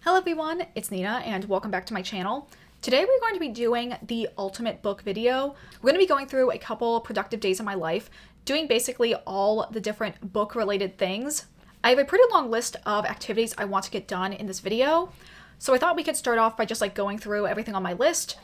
Hello everyone, it's Nina and welcome back to my channel. Today we're going to be doing the ultimate book video. We're going to be going through a couple productive days of my life, doing basically all the different book related things. I have a pretty long list of activities I want to get done in this video, so I thought we could start off by just going through everything on my list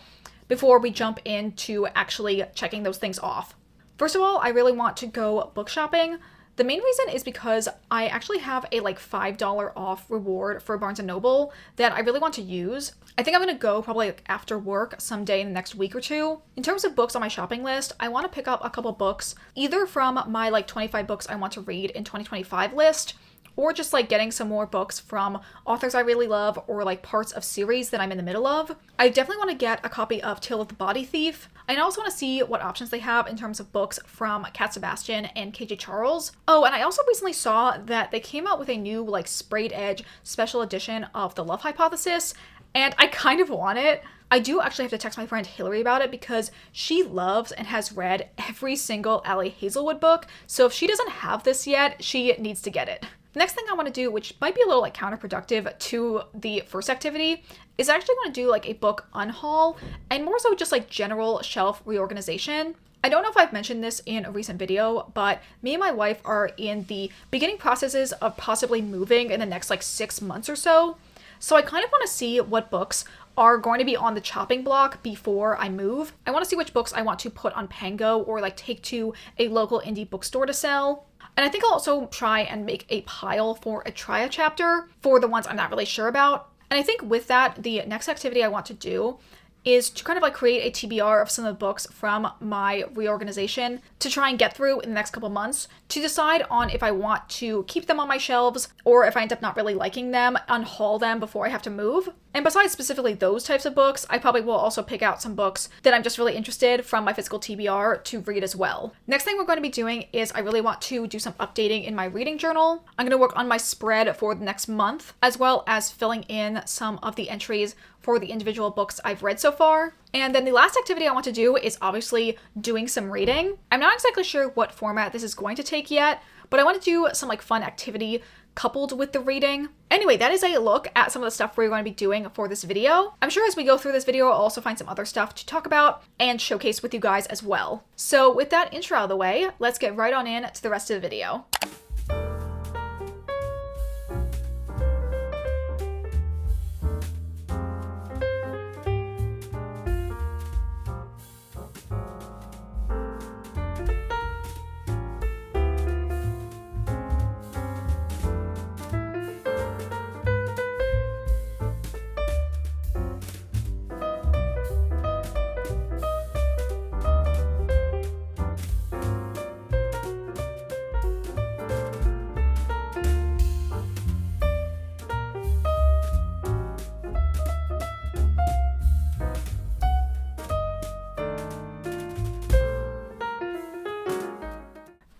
before we jump into actually checking those things off. First of all, I really want to go book shopping. The main reason is because I actually have a $5 off reward for Barnes & Noble that I really want to use. I think I'm going to go probably after work someday in the next week or two. In terms of books on my shopping list, I want to pick up a couple books, either from my 25 books I want to read in 2025 list, or just getting some more books from authors I really love or parts of series that I'm in the middle of. I definitely want to get a copy of Tale of the Body Thief. I also want to see what options they have in terms of books from Cat Sebastian and KJ Charles. Oh, and I also recently saw that they came out with a new sprayed edge special edition of The Love Hypothesis, and I kind of want it. I do actually have to text my friend Hillary about it because she loves and has read every single Ali Hazelwood book, so if she doesn't have this yet, she needs to get it. The next thing I want to do, which might be a little counterproductive to the first activity, is I actually want to do a book unhaul and more so just general shelf reorganization. I don't know if I've mentioned this in a recent video, but me and my wife are in the beginning processes of possibly moving in the next 6 months or so. So I kind of want to see what books are going to be on the chopping block before I move. I want to see which books I want to put on Pango or take to a local indie bookstore to sell. And I think I'll also try and make a pile for a try-a chapter for the ones I'm not really sure about. And I think with that, the next activity I want to do is to kind of create a TBR of some of the books from my reorganization to try and get through in the next couple months to decide on if I want to keep them on my shelves or if I end up not really liking them, unhaul them before I have to move. And besides specifically those types of books, I probably will also pick out some books that I'm just really interested from my physical TBR to read as well. Next thing we're going to be doing is I really want to do some updating in my reading journal. I'm going to work on my spread for the next month, as well as filling in some of the entries for the individual books I've read so far. And then the last activity I want to do is obviously doing some reading. I'm not exactly sure what format this is going to take yet, but I want to do some fun activity coupled with the reading. Anyway, that is a look at some of the stuff we're going to be doing for this video. I'm sure as we go through this video, I'll also find some other stuff to talk about and showcase with you guys as well. So with that intro out of the way, let's get right on in to the rest of the video.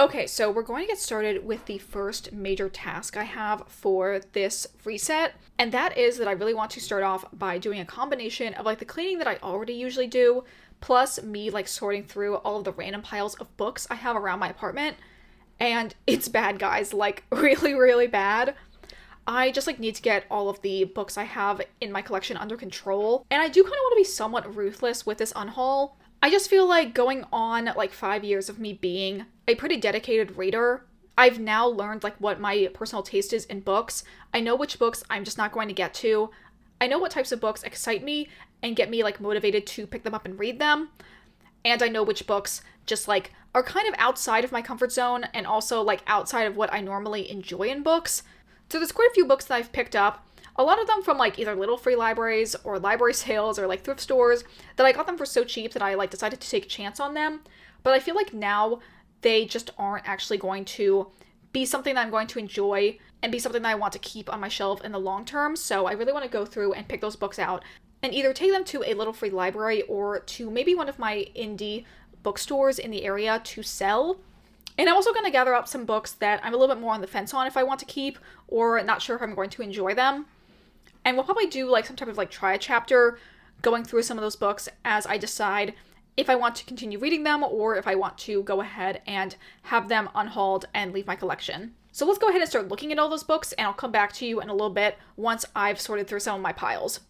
Okay, so we're going to get started with the first major task I have for this reset, and that is that I really want to start off by doing a combination of the cleaning that I already usually do, plus me sorting through all of the random piles of books I have around my apartment. And it's bad, guys, really, really bad. I just need to get all of the books I have in my collection under control, and I do kind of want to be somewhat ruthless with this unhaul. I just feel going on 5 years of me being a pretty dedicated reader, I've now learned what my personal taste is in books. I know which books I'm just not going to get to. I know what types of books excite me and get me motivated to pick them up and read them. And I know which books just are kind of outside of my comfort zone and also outside of what I normally enjoy in books. So there's quite a few books that I've picked up. A lot of them from either little free libraries or library sales or thrift stores that I got them for so cheap that I decided to take a chance on them. But I feel now they just aren't actually going to be something that I'm going to enjoy and be something that I want to keep on my shelf in the long term. So I really want to go through and pick those books out and either take them to a little free library or to maybe one of my indie bookstores in the area to sell. And I'm also going to gather up some books that I'm a little bit more on the fence on if I want to keep or not sure if I'm going to enjoy them. And we'll probably do some type of try a chapter going through some of those books as I decide if I want to continue reading them or if I want to go ahead and have them unhauled and leave my collection. So let's go ahead and start looking at all those books, and I'll come back to you in a little bit once I've sorted through some of my piles.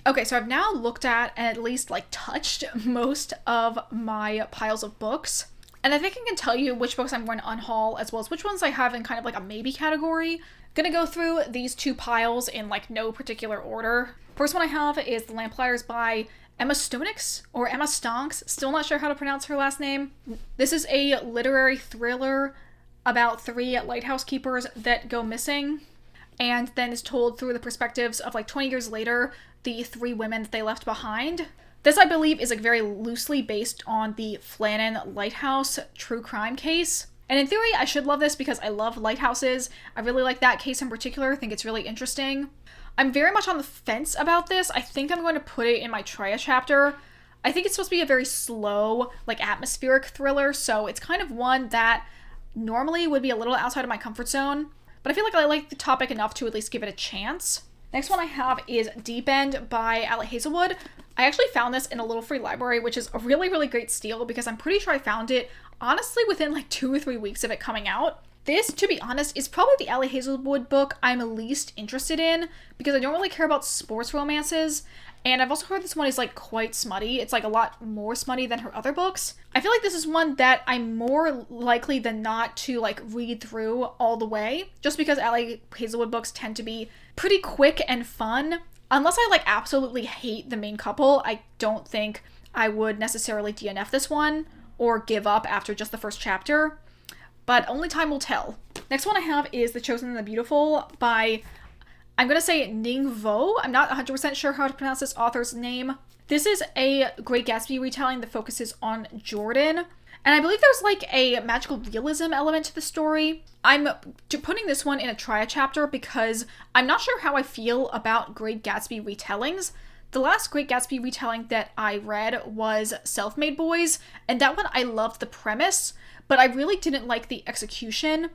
Okay, so I've now looked at and at least touched most of my piles of books. And I think I can tell you which books I'm going to unhaul as well as which ones I have in kind of a maybe category. Gonna go through these two piles in no particular order. First one I have is The Lamplighters by Emma Stonks, or Emma Stonks. Still not sure how to pronounce her last name. This is a literary thriller about 3 lighthouse keepers that go missing, and then is told through the perspectives of 20 years later, the 3 women that they left behind. This, I believe, is very loosely based on the Flannan Lighthouse true crime case. And in theory, I should love this because I love lighthouses. I really like that case in particular. I think it's really interesting. I'm very much on the fence about this. I think I'm going to put it in my Tria chapter. I think it's supposed to be a very slow, atmospheric thriller, so it's kind of one that normally would be a little outside of my comfort zone. But I feel like I like the topic enough to at least give it a chance. Next one I have is Deep End by Allie Hazelwood. I actually found this in a little free library, which is a really, really great steal because I'm pretty sure I found it, honestly, within 2 or 3 weeks of it coming out. This, to be honest, is probably the Allie Hazelwood book I'm least interested in because I don't really care about sports romances. And I've also heard this one is quite smutty. It's a lot more smutty than her other books. I feel like this is one that I'm more likely than not to read through all the way, just because Allie Hazelwood books tend to be pretty quick and fun. Unless I absolutely hate the main couple, I don't think I would necessarily DNF this one or give up after just the first chapter. But only time will tell. Next one I have is The Chosen and the Beautiful by, I'm going to say Ning Vo. I'm not 100% sure how to pronounce this author's name. This is a Great Gatsby retelling that focuses on Jordan. And I believe there's a magical realism element to the story. I'm putting this one in a Tria chapter because I'm not sure how I feel about Great Gatsby retellings. The last Great Gatsby retelling that I read was Self-Made Boys, and that one I loved the premise, but I really didn't like the execution.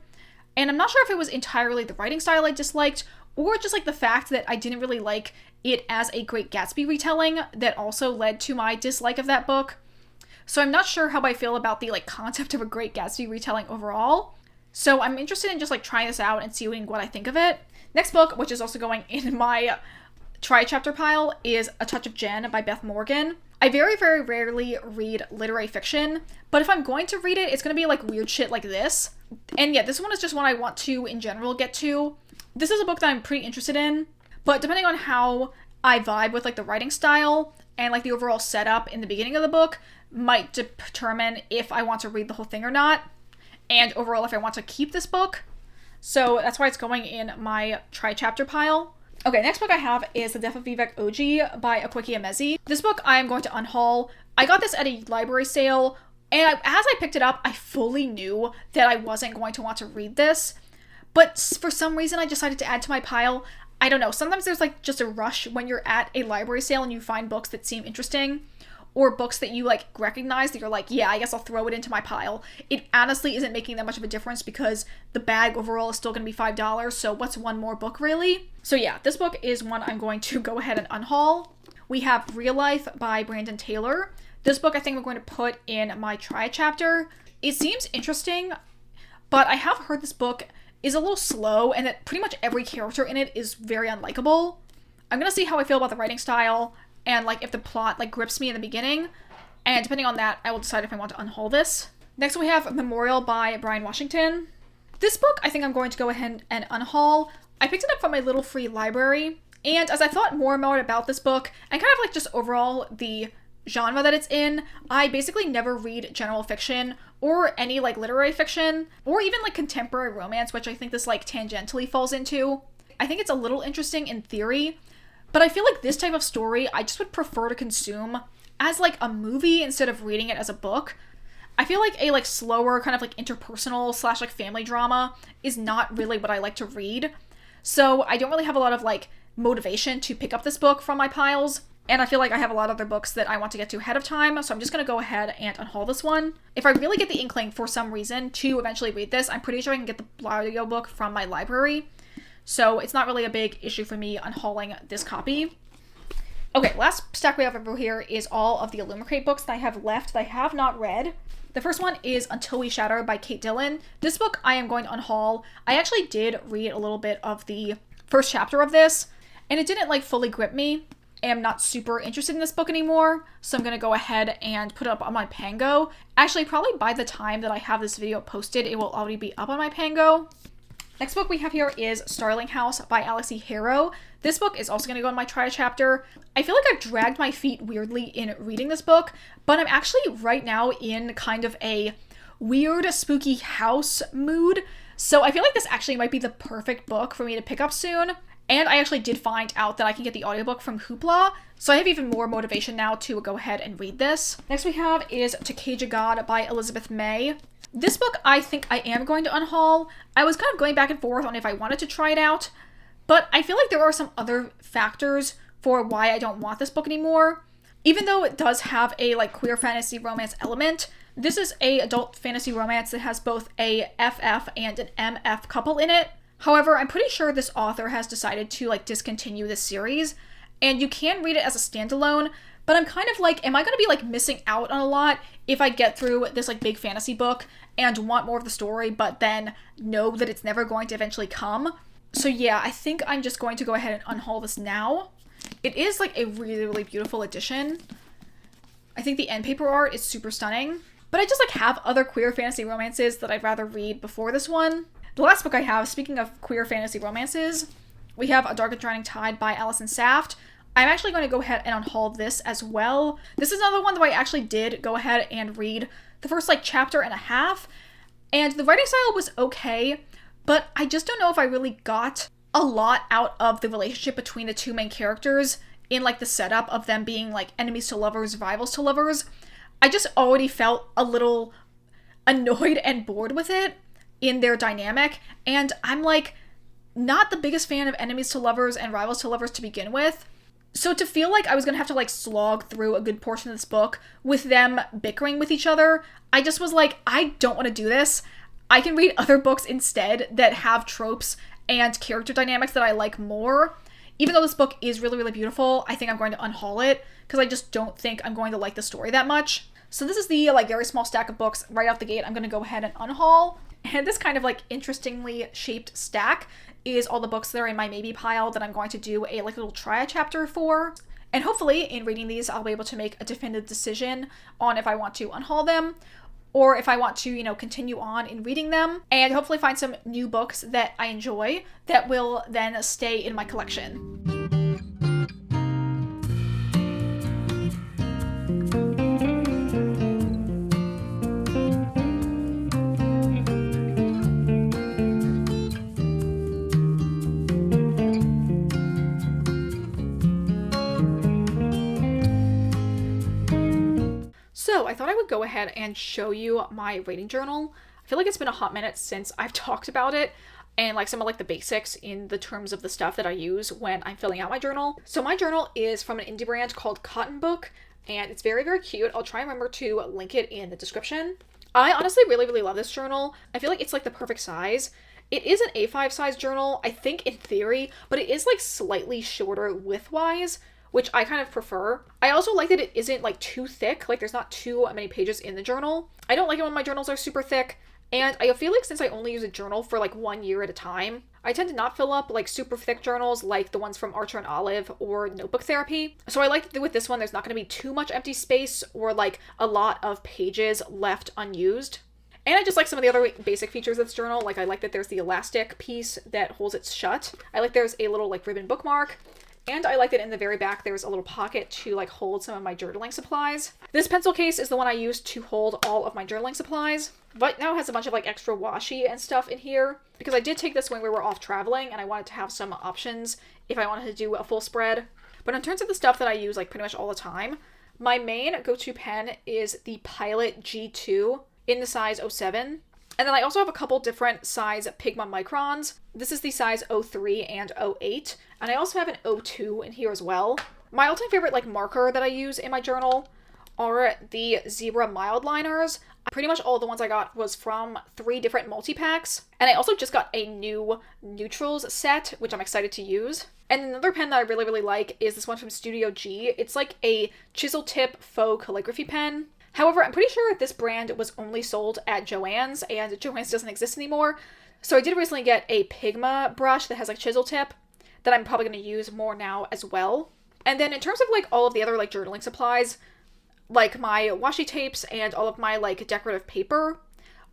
And I'm not sure if it was entirely the writing style I disliked, or just the fact that I didn't really like it as a Great Gatsby retelling that also led to my dislike of that book. So I'm not sure how I feel about the concept of a Great Gatsby retelling overall. So I'm interested in just trying this out and seeing what I think of it. Next book, which is also going in my Try chapter pile, is A Touch of Jen by Beth Morgan. I very, very rarely read literary fiction, but if I'm going to read it, it's going to be weird shit like this. And yeah, this one is just one I want to, in general, get to. This is a book that I'm pretty interested in, but depending on how I vibe with the writing style and the overall setup in the beginning of the book might determine if I want to read the whole thing or not, and overall if I want to keep this book. So that's why it's going in my Try chapter pile. Okay, next book I have is The Death of Vivek Oji by Akwaeke Emezi. This book I am going to unhaul. I got this at a library sale, and as I picked it up, I fully knew that I wasn't going to want to read this, but for some reason I decided to add to my pile. I don't know, sometimes there's just a rush when you're at a library sale and you find books that seem interesting, or books that you like recognize that you're like, yeah, I guess I'll throw it into my pile, it honestly isn't making that much of a difference because the bag overall is still going to be $5, so what's one more book really? So yeah, this book is one I'm going to go ahead and unhaul. We have Real Life by Brandon Taylor. This book I think I'm going to put in my try chapter. It seems interesting, but I have heard this book is a little slow and that pretty much every character in it is very unlikable. I'm gonna see how I feel about the writing style and like if the plot like grips me in the beginning, and depending on that I will decide if I want to unhaul this. Next we have Memorial by Brian Washington. This book I think I'm going to go ahead and unhaul. I picked it up from my little free library, and as I thought more and more about this book and kind of like just overall the genre that it's in, I basically never read general fiction or any like literary fiction or even like contemporary romance, which I think this like tangentially falls into. I think it's a little interesting in theory, but I feel like this type of story I just would prefer to consume as like a movie instead of reading it as a book. I feel like a like slower kind of like interpersonal / like family drama is not really what I like to read. So I don't really have a lot of like motivation to pick up this book from my piles. And I feel like I have a lot of other books that I want to get to ahead of time, so I'm just going to go ahead and unhaul this one. If I really get the inkling for some reason to eventually read this, I'm pretty sure I can get the audiobook from my library. So it's not really a big issue for me unhauling this copy. Okay, last stack we have over here is all of the Illumicrate books that I have left that I have not read. The first one is Until We Shatter by Kate Dillon. This book I am going to unhaul. I actually did read a little bit of the first chapter of this, and it didn't like fully grip me. I am not super interested in this book anymore, so I'm going to go ahead and put it up on my Pango. Actually, probably by the time that I have this video posted, it will already be up on my Pango. Next book we have here is Starling House by Alexi Harrow. This book is also going to go in my try chapter. I feel like I've dragged my feet weirdly in reading this book, but I'm actually right now in kind of a weird, spooky house mood. So I feel like this actually might be the perfect book for me to pick up soon. And I actually did find out that I can get the audiobook from Hoopla, so I have even more motivation now to go ahead and read this. Next we have is To Cage a God by Elizabeth May. This book I think I am going to unhaul. I was kind of going back and forth on if I wanted to try it out, but I feel like there are some other factors for why I don't want this book anymore. Even though it does have a like queer fantasy romance element, this is a adult fantasy romance that has both a FF and an MF couple in it. However, I'm pretty sure this author has decided to like discontinue this series, and you can read it as a standalone, but I'm kind of like, am I going to be like missing out on a lot if I get through this like big fantasy book and want more of the story, but then know that it's never going to eventually come? So yeah, I think I'm just going to go ahead and unhaul this now. It is like a really, really beautiful edition. I think the end paper art is super stunning, but I just like have other queer fantasy romances that I'd rather read before this one. The last book I have, speaking of queer fantasy romances, we have A Dark and Drowning Tide by Allison Saft. I'm actually going to go ahead and unhaul this as well. This is another one that I actually did go ahead and read the first like chapter and a half, and the writing style was okay, but I just don't know if I really got a lot out of the relationship between the two main characters in like the setup of them being like enemies to lovers, rivals to lovers. I just already felt a little annoyed and bored with it in their dynamic, and I'm like not the biggest fan of enemies to lovers and rivals to lovers to begin with. So to feel like I was gonna have to like slog through a good portion of this book with them bickering with each other, I just was like, I don't want to do this. I can read other books instead that have tropes and character dynamics that I like more. Even though this book is really, really beautiful, I think I'm going to unhaul it because I just don't think I'm going to like the story that much. So this is the like very small stack of books right off the gate I'm going to go ahead and unhaul. And this kind of like interestingly shaped stack is all the books that are in my maybe pile that I'm going to do a like little try chapter for. And hopefully in reading these, I'll be able to make a definitive decision on if I want to unhaul them or if I want to, you know, continue on in reading them and hopefully find some new books that I enjoy that will then stay in my collection. So I thought I would go ahead and show you my rating journal. I feel like it's been a hot minute since I've talked about it. and like some of like the basics in the terms of the stuff that I use when I'm filling out my journal. So my journal is from an indie brand called Cotton Book, and it's very, very cute. I'll try and remember to link it in the description. I honestly really, really love this journal. I feel like it's like the perfect size. It is an A5 size journal, I think, in theory, but it is like slightly shorter width-wise, which I kind of prefer. I also like that it isn't like too thick, like there's not too many pages in the journal. I don't like it when my journals are super thick. And I feel like since I only use a journal for like 1 year at a time, I tend to not fill up like super thick journals like the ones from Archer and Olive or Notebook Therapy. So I like that with this one, there's not going to be too much empty space or like a lot of pages left unused. And I just like some of the other basic features of this journal. Like I like that there's the elastic piece that holds it shut. I like there's a little like ribbon bookmark. And I like that in the very back, there's a little pocket to like hold some of my journaling supplies. This pencil case is the one I use to hold all of my journaling supplies. But now it has a bunch of like extra washi and stuff in here because I did take this when we were off traveling and I wanted to have some options if I wanted to do a full spread. But in terms of the stuff that I use like pretty much all the time, my main go-to pen is the Pilot G2 in the size 07. And then I also have a couple different size Pigma microns. This is the size 03 and 08. And I also have an 02 in here as well. My all-time favorite like marker that I use in my journal are the Zebra mild liners. Pretty much all the ones I got was from 3 different multi-packs. And I also just got a new neutrals set, which I'm excited to use. And another pen that I really, really like is this one from Studio G. It's like a chisel tip faux calligraphy pen. However, I'm pretty sure this brand was only sold at Joann's, and Joann's doesn't exist anymore. So I did recently get a Pigma brush that has like chisel tip that I'm probably going to use more now as well. And then in terms of like all of the other like journaling supplies, like my washi tapes and all of my like decorative paper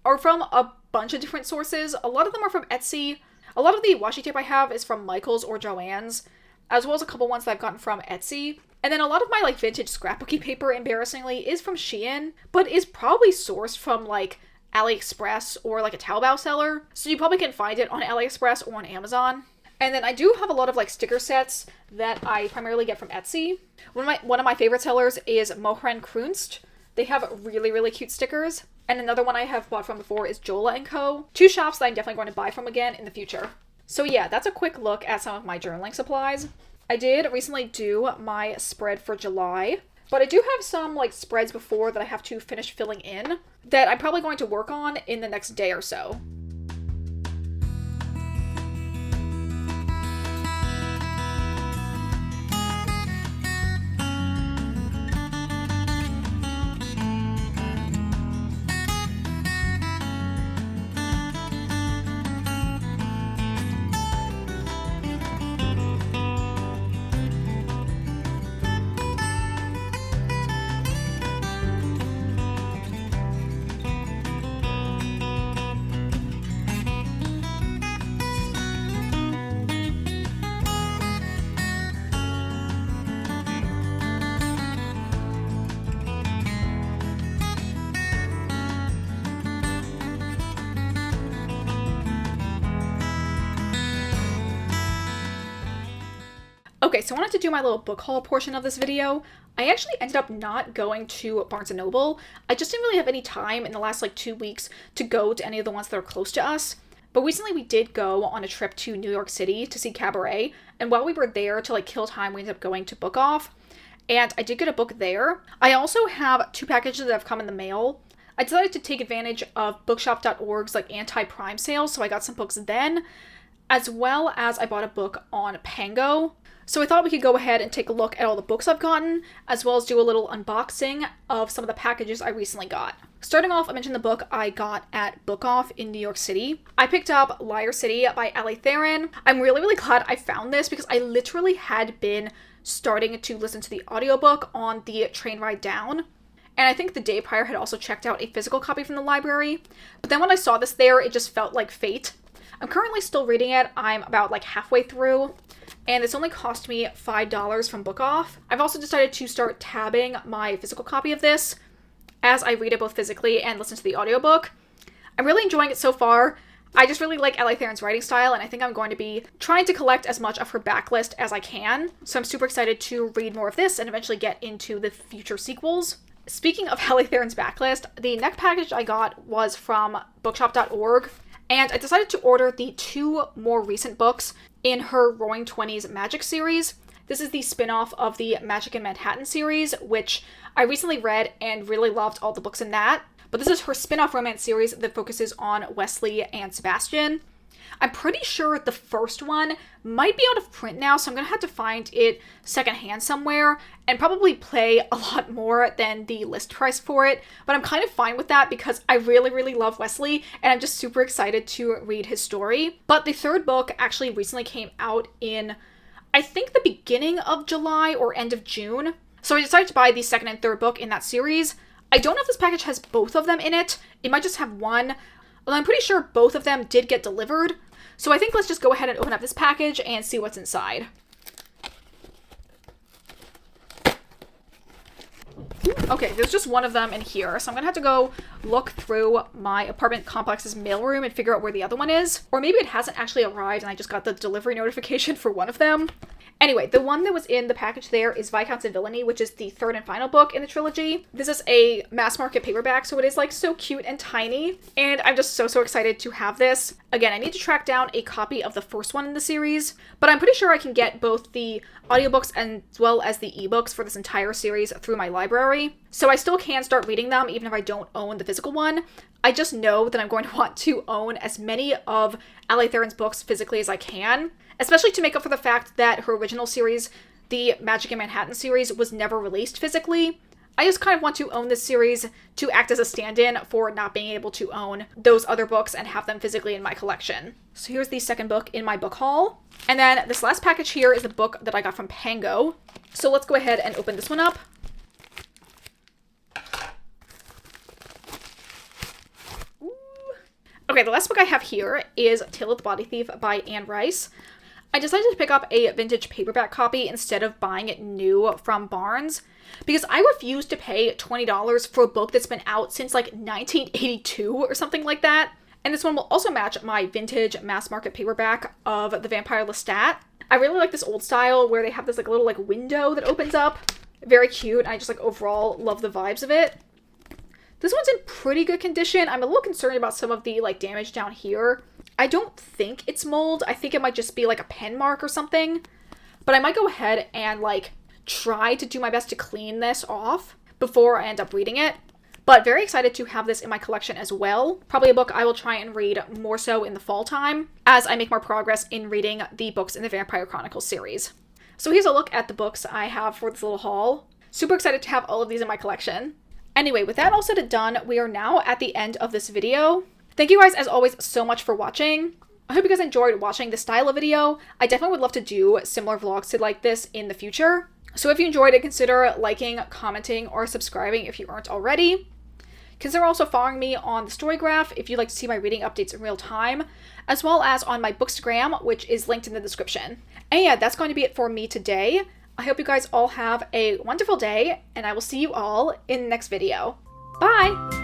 are from a bunch of different sources. A lot of them are from Etsy. A lot of the washi tape I have is from Michael's or Joann's, as well as a couple ones that I've gotten from Etsy. And then a lot of my like vintage scrapbooky paper, embarrassingly, is from Shein, but is probably sourced from like AliExpress or like a Taobao seller. So you probably can find it on AliExpress or on Amazon. And then I do have a lot of like sticker sets that I primarily get from Etsy. One of my favorite sellers is Mohren Krunst. They have really, really cute stickers. And another one I have bought from before is Jola & Co. 2 shops that I'm definitely going to buy from again in the future. So yeah, that's a quick look at some of my journaling supplies. I did recently do my spread for July, but I do have some like spreads before that I have to finish filling in that I'm probably going to work on in the next day or so. Okay, so I wanted to do my little book haul portion of this video. I actually ended up not going to Barnes & Noble. I just didn't really have any time in the last like 2 weeks to go to any of the ones that are close to us. But recently we did go on a trip to New York City to see Cabaret. And while we were there to like kill time, we ended up going to Book Off. And I did get a book there. I also have 2 packages that have come in the mail. I decided to take advantage of bookshop.org's like anti-prime sales, so I got some books then, as well as I bought a book on Pango. So I thought we could go ahead and take a look at all the books I've gotten, as well as do a little unboxing of some of the packages I recently got. Starting off, I mentioned the book I got at Book Off in New York City. I picked up Liar City by Ali Theron. I'm really, really glad I found this because I literally had been starting to listen to the audiobook on the train ride down. And I think the day prior had also checked out a physical copy from the library. But then when I saw this there, it just felt like fate. I'm currently still reading it. I'm about like halfway through. And it's only cost me $5 from Book Off. I've also decided to start tabbing my physical copy of this as I read it both physically and listen to the audiobook. I'm really enjoying it so far. I just really like Ali Theron's writing style, and I think I'm going to be trying to collect as much of her backlist as I can. So I'm super excited to read more of this and eventually get into the future sequels. Speaking of Ali Theron's backlist, the next package I got was from bookshop.org, and I decided to order the 2 more recent books in her Roaring Twenties Magic series. This is the spin-off of the Magic in Manhattan series, which I recently read and really loved all the books in that. But this is her spin-off romance series that focuses on Wesley and Sebastian. I'm pretty sure the first one might be out of print now, so I'm going to have to find it secondhand somewhere and probably pay a lot more than the list price for it. But I'm kind of fine with that because I really, really love Wesley and I'm just super excited to read his story. But the 3rd book actually recently came out in, I think, the beginning of July or end of June. So I decided to buy the 2nd and 3rd book in that series. I don't know if this package has both of them in it. It might just have one. Although I'm pretty sure both of them did get delivered. So I think let's just go ahead and open up this package and see what's inside. Okay, there's just one of them in here. So I'm gonna have to go look through my apartment complex's mailroom and figure out where the other one is. Or maybe it hasn't actually arrived and I just got the delivery notification for one of them. Anyway, the one that was in the package there is Viscounts of Villainy, which is the 3rd and final book in the trilogy. This is a mass market paperback, so it is like so cute and tiny. And I'm just so excited to have this. Again, I need to track down a copy of the first one in the series, but I'm pretty sure I can get both the audiobooks as well as the ebooks for this entire series through my library. So I still can start reading them even if I don't own the physical one. I just know that I'm going to want to own as many of Ally Theron's books physically as I can, especially to make up for the fact that her original series, the Magic in Manhattan series, was never released physically. I just kind of want to own this series to act as a stand-in for not being able to own those other books and have them physically in my collection. So here's the 2nd book in my book haul. And then this last package here is a book that I got from Pango. So let's go ahead and open this one up. Okay, the last book I have here is Tale of the Body Thief by Anne Rice. I decided to pick up a vintage paperback copy instead of buying it new from Barnes because I refuse to pay $20 for a book that's been out since like 1982 or something like that. And this one will also match my vintage mass market paperback of The Vampire Lestat. I really like this old style where they have this like little like window that opens up. Very cute. I just like overall love the vibes of it. This one's in pretty good condition. I'm a little concerned about some of the like damage down here. I don't think it's mold. I think it might just be like a pen mark or something. But I might go ahead and like try to do my best to clean this off before I end up reading it. But very excited to have this in my collection as well. Probably a book I will try and read more so in the fall time as I make more progress in reading the books in the Vampire Chronicles series. So here's a look at the books I have for this little haul. Super excited to have all of these in my collection. Anyway, with that all said and done, we are now at the end of this video. Thank you guys, as always, so much for watching. I hope you guys enjoyed watching this style of video. I definitely would love to do similar vlogs to like this in the future. So if you enjoyed it, consider liking, commenting, or subscribing if you aren't already. Consider also following me on the Storygraph if you'd like to see my reading updates in real time, as well as on my Bookstagram, which is linked in the description. And yeah, that's going to be it for me today. I hope you guys all have a wonderful day, and I will see you all in the next video. Bye!